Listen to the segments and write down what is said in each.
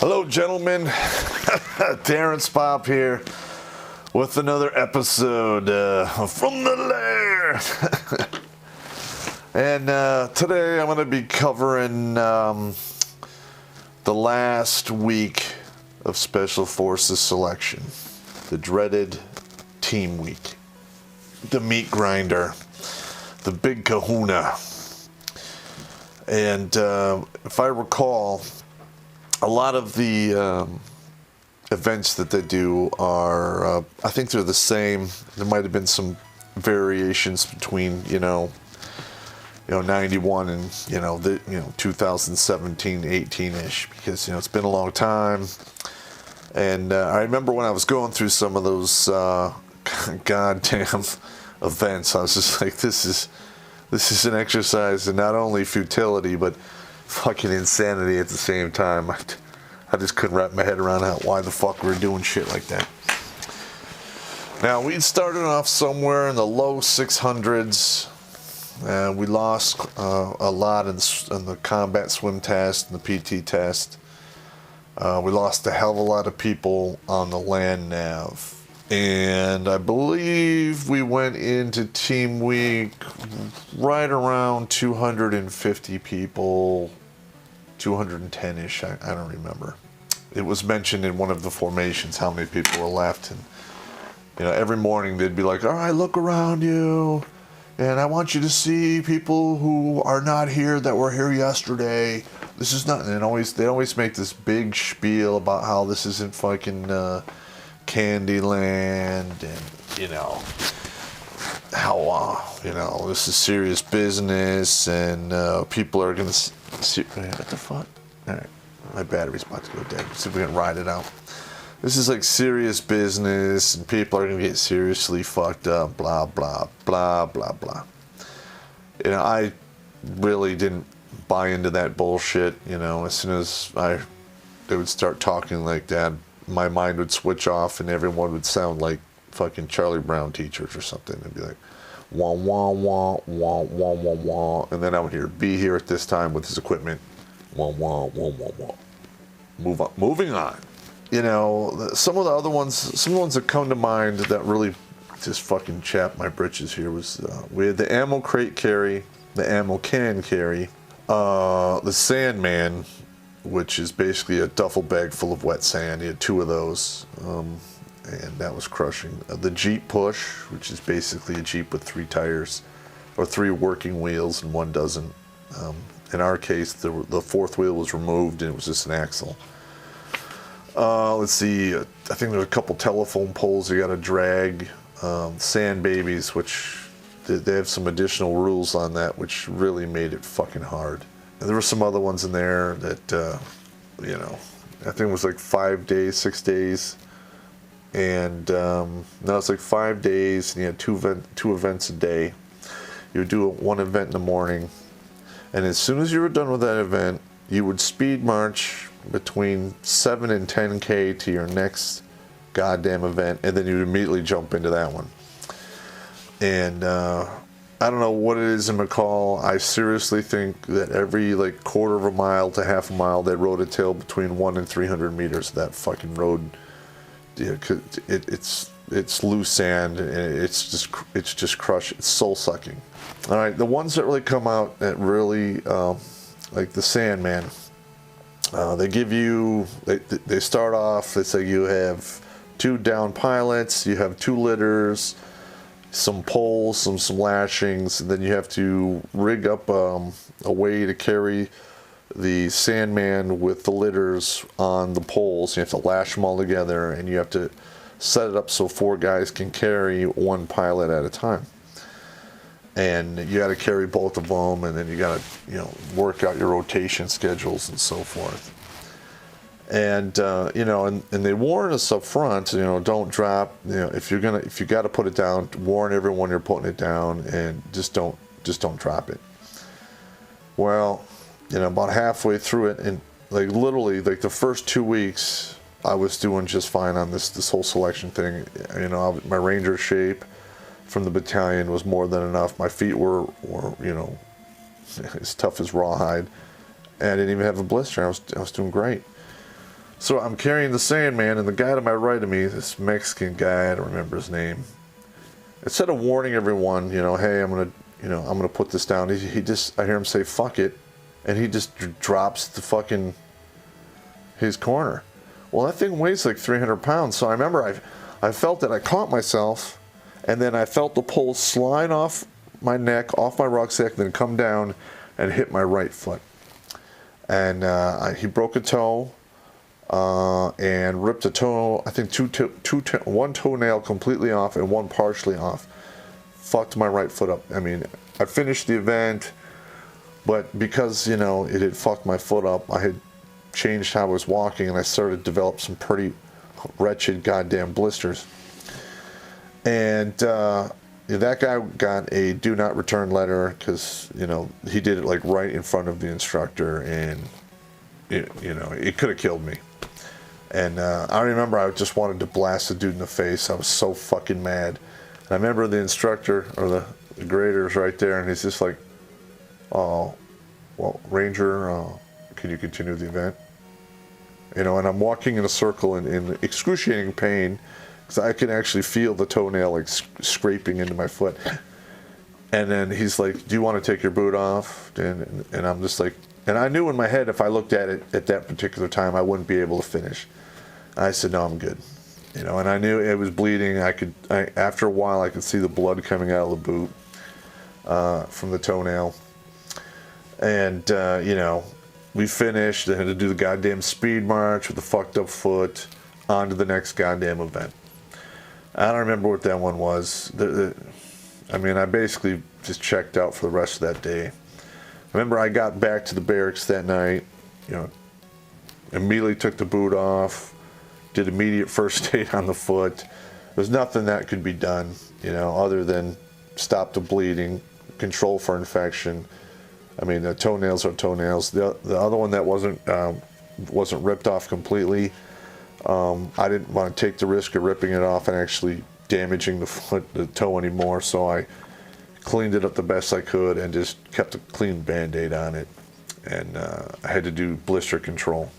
Hello, gentlemen. Terrence Popp here with another episode from the Lair. And today I'm going to be covering the last week of Special Forces selection, the dreaded team week, the meat grinder, the big kahuna. And if I recall, a lot of the events that they do are, I think they're the same. There might have been some variations between, 91 and, 2017, 18-ish, because, it's been a long time. And I remember when I was going through some of those goddamn events, I was just like, this is an exercise in not only futility, but fucking insanity at the same time. I just couldn't wrap my head around why the fuck we were doing shit like that. Now, we started off somewhere in the low 600s. We lost a lot in the combat swim test and the PT test. We lost a hell of a lot of people on the land nav. And I believe we went into Team Week right around 250 people, 210-ish, I don't remember. It was mentioned in one of the formations how many people were left. And, every morning they'd be like, all right, look around you. And I want you to see people who are not here that were here yesterday. This is not, and they always make this big spiel about how this isn't fucking Candyland, and how this is serious business, and people are gonna see. What the fuck? All right, my battery's about to go dead. Let's see if we can ride it out. This is like serious business, and people are gonna get seriously fucked up. Blah blah blah blah blah. I really didn't buy into that bullshit. As soon as they would start talking like that, my mind would switch off and everyone would sound like fucking Charlie Brown teachers or something. It'd be like, wah, wah, wah, wah, wah, wah, wah. And then I would hear, be here at this time with his equipment. Wah, wah, wah, wah, wah. Moving on. Some of the ones that come to mind that really just fucking chapped my britches here was, we had the ammo crate carry, the ammo can carry, the Sandman, which is basically a duffel bag full of wet sand. He had 2 of those, and that was crushing. The Jeep Push, which is basically a Jeep with 3 tires, or 3 working wheels and 1 doesn't. In our case, the 4th wheel was removed and it was just an axle. Let's see, I think there were a couple telephone poles you got to drag. Sand babies, which they have some additional rules on that, which really made it fucking hard. There were some other ones in there that, I think it was like 5 days, 6 days. And no, it's like 5 days, and you had two events a day. You would do one event in the morning. And as soon as you were done with that event, you would speed march between 7 and 10K to your next goddamn event. And then you'd immediately jump into that one. And, I don't know what it is in McCall. I seriously think that every quarter of a mile to half a mile, they rode a tail between 100 and 300 meters of that fucking road. It's loose sand, and it's just crush. It's soul sucking. All right, the ones that really come out that really like the Sandman. They give you. They start off. They say you have 2 down pilots. You have 2 litters, some poles, some lashings, and then you have to rig up a way to carry the Sandman with the litters on the poles. You have to lash them all together, and you have to set it up so 4 guys can carry 1 pilot at a time. And you got to carry both of them, and then you got to work out your rotation schedules and so forth. And and they warn us up front, don't drop. If you got to put it down, warn everyone you're putting it down, and just don't drop it. Well, about halfway through it, and literally the first 2 weeks, I was doing just fine on this whole selection thing. My Ranger shape from the battalion was more than enough. My feet were as tough as rawhide, and I didn't even have a blister. I was doing great. So I'm carrying the Sandman, and the guy to my right of me, this Mexican guy, I don't remember his name. Instead of warning everyone, hey, I'm gonna put this down. He just, I hear him say, "Fuck it," and he just drops the fucking his corner. Well, that thing weighs like 300 pounds. So I remember I felt it. I caught myself, and then I felt the pole slide off my neck, off my rucksack, then come down and hit my right foot. And he broke a toe. And ripped a toe, I think one toenail completely off and one partially off. Fucked my right foot up. I mean, I finished the event, but because, it had fucked my foot up, I had changed how I was walking, and I started to develop some pretty wretched goddamn blisters. And that guy got a do not return letter because, he did it like right in front of the instructor, and, it could have killed me. And I remember I just wanted to blast the dude in the face. I was so fucking mad. And I remember the instructor, or the grader's right there, and he's just like, "Oh, well, Ranger, can you continue the event?" And I'm walking in a circle in excruciating pain, because I can actually feel the toenail like scraping into my foot. And then he's like, "Do you want to take your boot off?" And I'm just like, and I knew in my head if I looked at it at that particular time, I wouldn't be able to finish. I said, "No, I'm good." And I knew it was bleeding. After a while, I could see the blood coming out of the boot from the toenail. And, we finished. I had to do the goddamn speed march with the fucked up foot on to the next goddamn event. I don't remember what that one was. I basically just checked out for the rest of that day. I remember I got back to the barracks that night, immediately took the boot off, did immediate first aid on the foot. There's nothing that could be done, other than stop the bleeding, control for infection. I mean, the toenails are toenails. The other one that wasn't ripped off completely, I didn't want to take the risk of ripping it off and actually damaging the toe anymore, so I cleaned it up the best I could and just kept a clean Band-Aid on it. And I had to do blister control.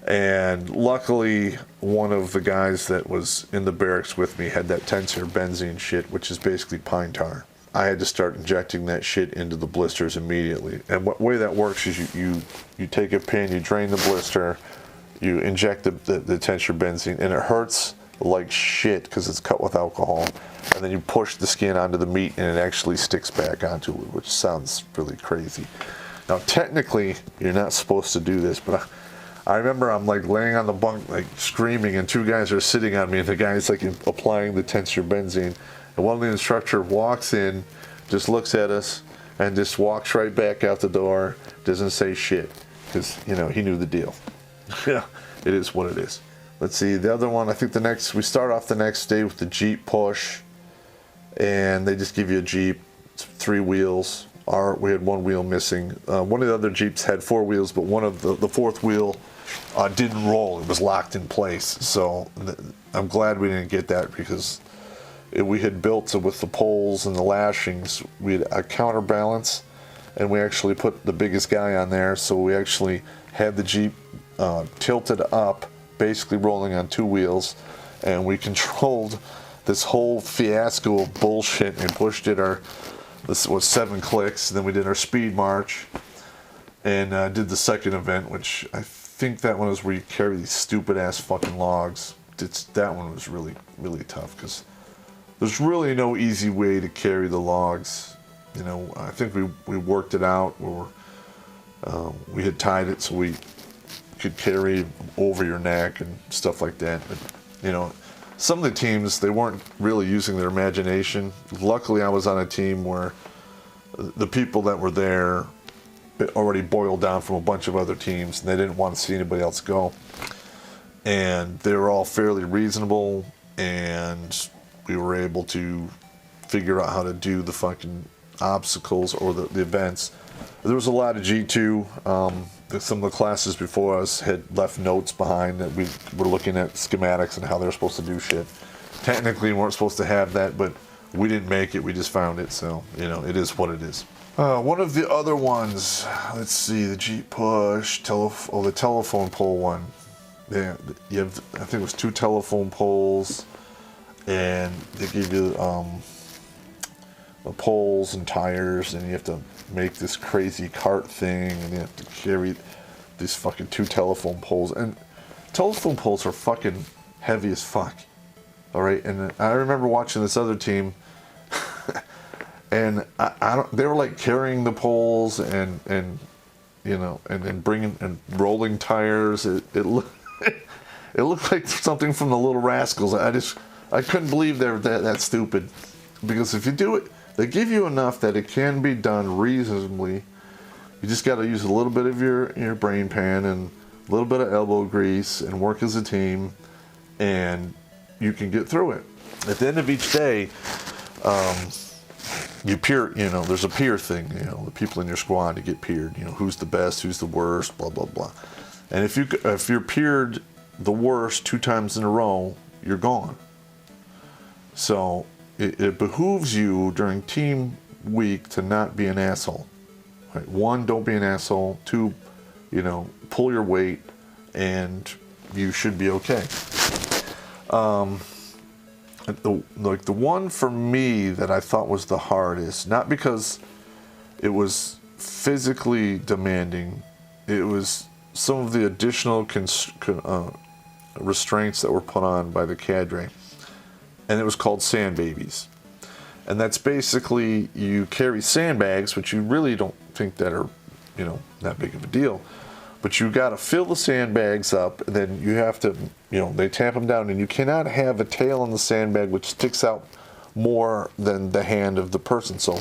And luckily, one of the guys that was in the barracks with me had that tensor benzene shit, which is basically pine tar. I had to start injecting that shit into the blisters immediately. And what way that works is you take a pin, you drain the blister, you inject the tensor benzene, and it hurts like shit because it's cut with alcohol. And then you push the skin onto the meat, and it actually sticks back onto it, which sounds really crazy. Now, technically, you're not supposed to do this, but I remember I'm like laying on the bunk, like screaming, and two guys are sitting on me, and the guy's like applying the tensor benzene. And one of the instructor walks in, just looks at us, and just walks right back out the door, doesn't say shit, because, he knew the deal. Yeah, it is what it is. Let's see, the other one, I think we start off the next day with the Jeep push, and they just give you a Jeep, 3 wheels. We had 1 wheel missing. One of the other Jeeps had 4 wheels, but one of the fourth wheel didn't roll. It was locked in place. So I'm glad we didn't get that, because we had built it with the poles and the lashings. We had a counterbalance, and we actually put the biggest guy on there. So we actually had the Jeep tilted up, basically rolling on 2 wheels, and we controlled this whole fiasco of bullshit and pushed it. This was 7 clicks. Then we did our speed march and did the second event, which I think that one was where you carry these stupid ass fucking logs. That one was really, really tough, because there's really no easy way to carry the logs. I think we worked it out where we had tied it so we could carry over your neck and stuff like that. But, some of the teams, they weren't really using their imagination. Luckily, I was on a team where the people that were there already boiled down from a bunch of other teams, and they didn't want to see anybody else go. And they were all fairly reasonable, and we were able to figure out how to do the fucking obstacles or the events. There was a lot of G2. Some of the classes before us had left notes behind that we were looking at schematics and how they were supposed to do shit. Technically, we weren't supposed to have that, but we didn't make it. We just found it, so, it is what it is. One of the other ones, let's see, the Jeep push, the telephone pole one. you have, I think it was 2 telephone poles, and they give you the poles and tires, and you have to make this crazy cart thing, and you have to carry these fucking 2 telephone poles, and telephone poles are fucking heavy as fuck. All right, and I remember watching this other team, and they were like carrying the poles and you know, and then bringing and rolling tires. It looked like something from the Little Rascals. I couldn't believe they're that stupid, because if you do it, they give you enough that it can be done reasonably. You just got to use a little bit of your brain pan and a little bit of elbow grease and work as a team, and you can get through it. At the end of each day, you peer. You know, there's a peer thing. You know, the people in your squad to get peered. You know, who's the best, who's the worst, blah blah blah. And if you're peered the worst 2 times in a row, you're gone. So it behooves you during team week to not be an asshole. Right? 1, don't be an asshole. 2, you know, pull your weight, and you should be okay. The one for me that I thought was the hardest, not because it was physically demanding, it was some of the additional restraints that were put on by the cadre, and it was called sand babies. And that's basically, you carry sandbags, which you really don't think that are, you know, that big of a deal. But you got to fill the sandbags up, and then you have to, you know, they tamp them down, and you cannot have a tail on the sandbag which sticks out more than the hand of the person. So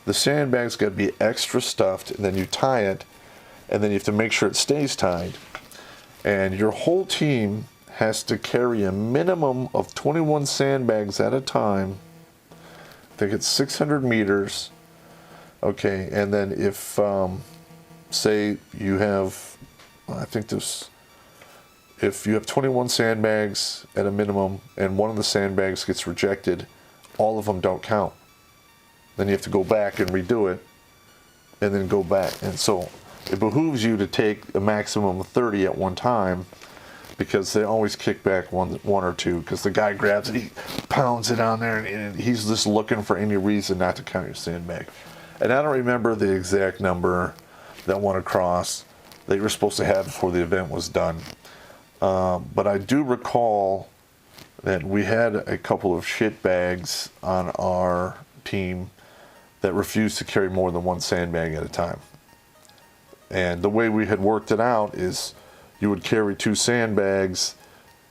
the sandbag's got to be extra stuffed, and then you tie it, and then you have to make sure it stays tied. And your whole team has to carry a minimum of 21 sandbags at a time. I think it's 600 meters. Okay, and then if, say you have, I think this, if you have 21 sandbags at a minimum and one of the sandbags gets rejected, all of them don't count. Then you have to go back and redo it, and then go back. And so it behooves you to take a maximum of 30 at one time, because they always kick back one or two, because the guy grabs it, he pounds it on there, and he's just looking for any reason not to count your sandbag. And I don't remember the exact number that went across that you were supposed to have before the event was done. But I do recall that we had a couple of shit bags on our team that refused to carry more than one sandbag at a time. And the way we had worked it out is you would carry 2 sandbags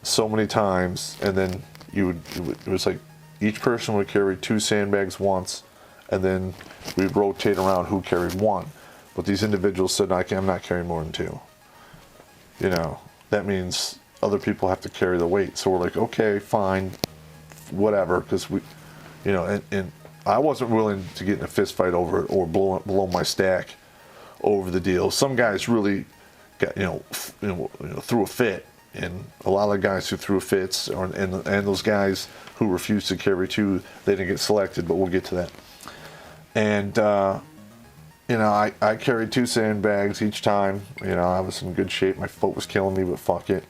so many times, and then it was like each person would carry 2 sandbags once, and then we'd rotate around who carried one. But these individuals said, I'm not carrying more than 2. You know, that means other people have to carry the weight. So we're like, okay, fine, whatever, because we, you know, and I wasn't willing to get in a fist fight over it or blow my stack over the deal. Some guys really got, threw a fit, and a lot of guys who threw fits, and those guys who refused to carry 2, they didn't get selected, but we'll get to that. And I carried 2 sandbags each time. You know, I was in good shape. My foot was killing me, but fuck it.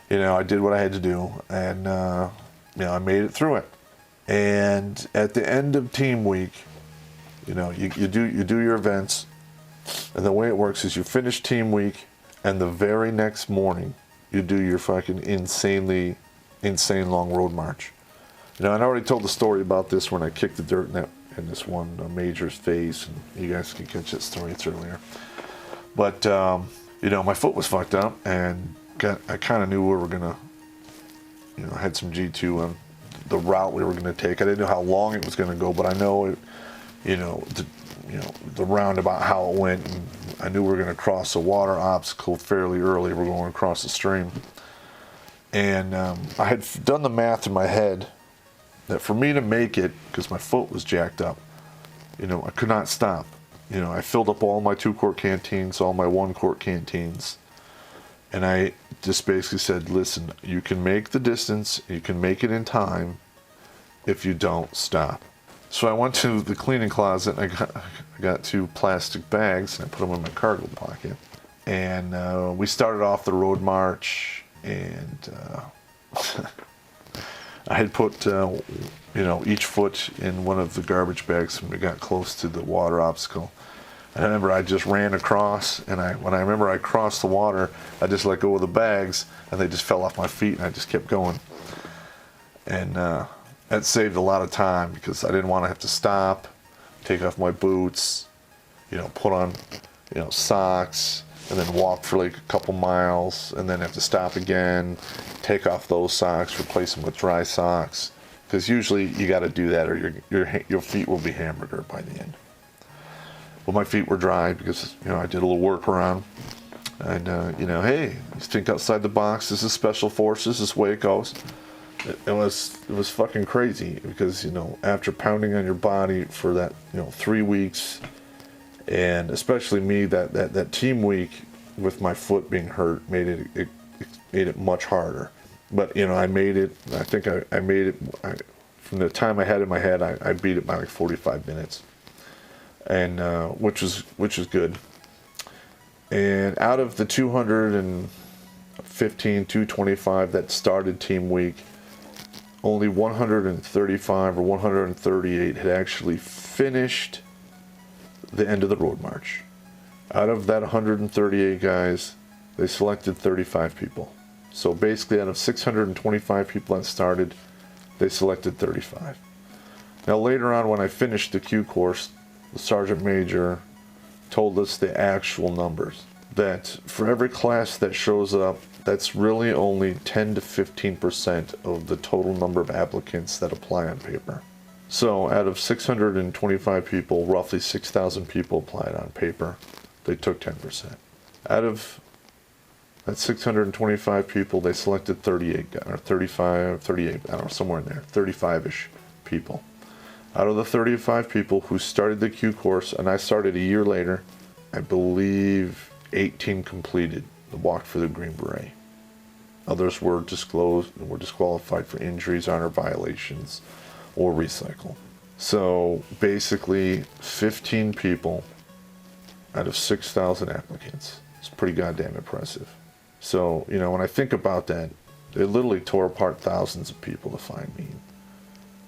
You know, I did what I had to do, and I made it through it. And at the end of team week, you know, you do your events, and the way it works is you finish team week, and the very next morning you do your fucking insane long road march. You know, I already told the story about this when I kicked the dirt in this one major's face, and you guys can catch that story, it's earlier. But my foot was fucked up, and I kind of knew we were gonna, I had some G2 on the route we were gonna take. I didn't know how long it was gonna go, but I know it, the roundabout how it went, and I knew we were gonna cross a water obstacle fairly early. We're going across the stream, and I had done the math in my head that for me to make it, because my foot was jacked up, I could not stop. I filled up all my 2-quart canteens, all my 1-quart canteens, and I just basically said, listen, you can make the distance, you can make it in time if you don't stop. So I went to the cleaning closet, and I got 2 plastic bags, and I put them in my cargo pocket. And we started off the road march, and I had put, each foot in one of the garbage bags when we got close to the water obstacle. I remember I just ran across, and when I remember I crossed the water, I just let go of the bags, and they just fell off my feet, and I just kept going. And that saved a lot of time, because I didn't want to have to stop, take off my boots, put on, socks, and then walk for like a couple miles, and then have to stop again, take off those socks, replace them with dry socks, because usually you got to do that, or your feet will be hamburger by the end. Well, my feet were dry because I did a little workaround, and hey, you think outside the box. This is special forces. This is the way it goes. It was fucking crazy, because after pounding on your body for that 3 weeks, and especially me, that team week with my foot being hurt made it much harder. But I made it. I think I made it. From the time I had it in my head, I beat it by like 45 minutes, and which was good. And out of the 225 that started team week, only 135 or 138 had actually finished the end of the road march. Out of that 138 guys, they selected 35 people. So basically, out of 625 people that started, they selected 35. Now later on, when I finished the Q course, the sergeant major told us the actual numbers. That for every class that shows up, that's really only 10 to 15% of the total number of applicants that apply on paper. So out of 625 people, roughly 6,000 people applied on paper. They took 10%. Out of that 625 people, they selected 38, or 35, 38, I don't know, somewhere in there, 35-ish people. Out of the 35 people who started the Q course, and I started a year later, I believe 18 completed the walk for the Green Beret. Others were disqualified for injuries, honor violations, or recycle. So basically, 15 people out of 6,000 applicants. It's pretty goddamn impressive. So, when I think about that, they literally tore apart thousands of people to find me.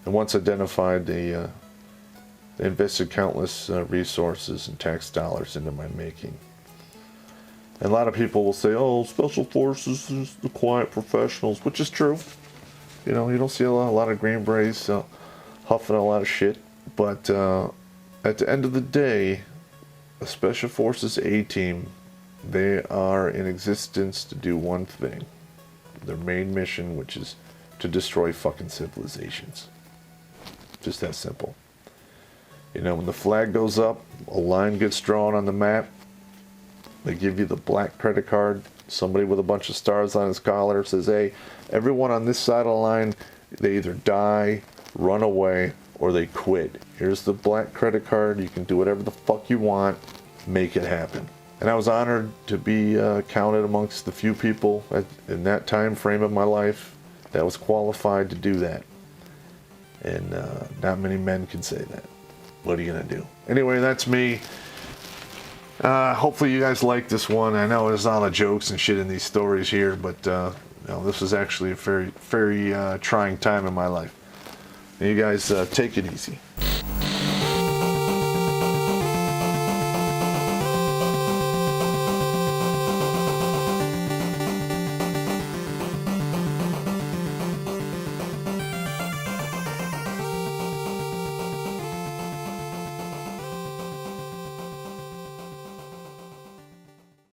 And once identified, they invested countless resources and tax dollars into my making. And a lot of people will say, oh, special forces is the quiet professionals, which is true. You don't see a lot of Green Berets huffing a lot of shit. But at the end of the day, a Special Forces A-team, they are in existence to do one thing. Their main mission, which is to destroy fucking civilizations. Just that simple. When the flag goes up, a line gets drawn on the map. They give you the black credit card. Somebody with a bunch of stars on his collar says, hey, everyone on this side of the line, they either die, run away, or they quit. Here's the black credit card. You can do whatever the fuck you want. Make it happen. And I was honored to be counted amongst the few people in that time frame of my life that was qualified to do that. And not many men can say that. What are you going to do? Anyway, that's me. Hopefully you guys like this one. I know there's a lot of jokes and shit in these stories here, but this was actually a very, very trying time in my life. And you guys take it easy.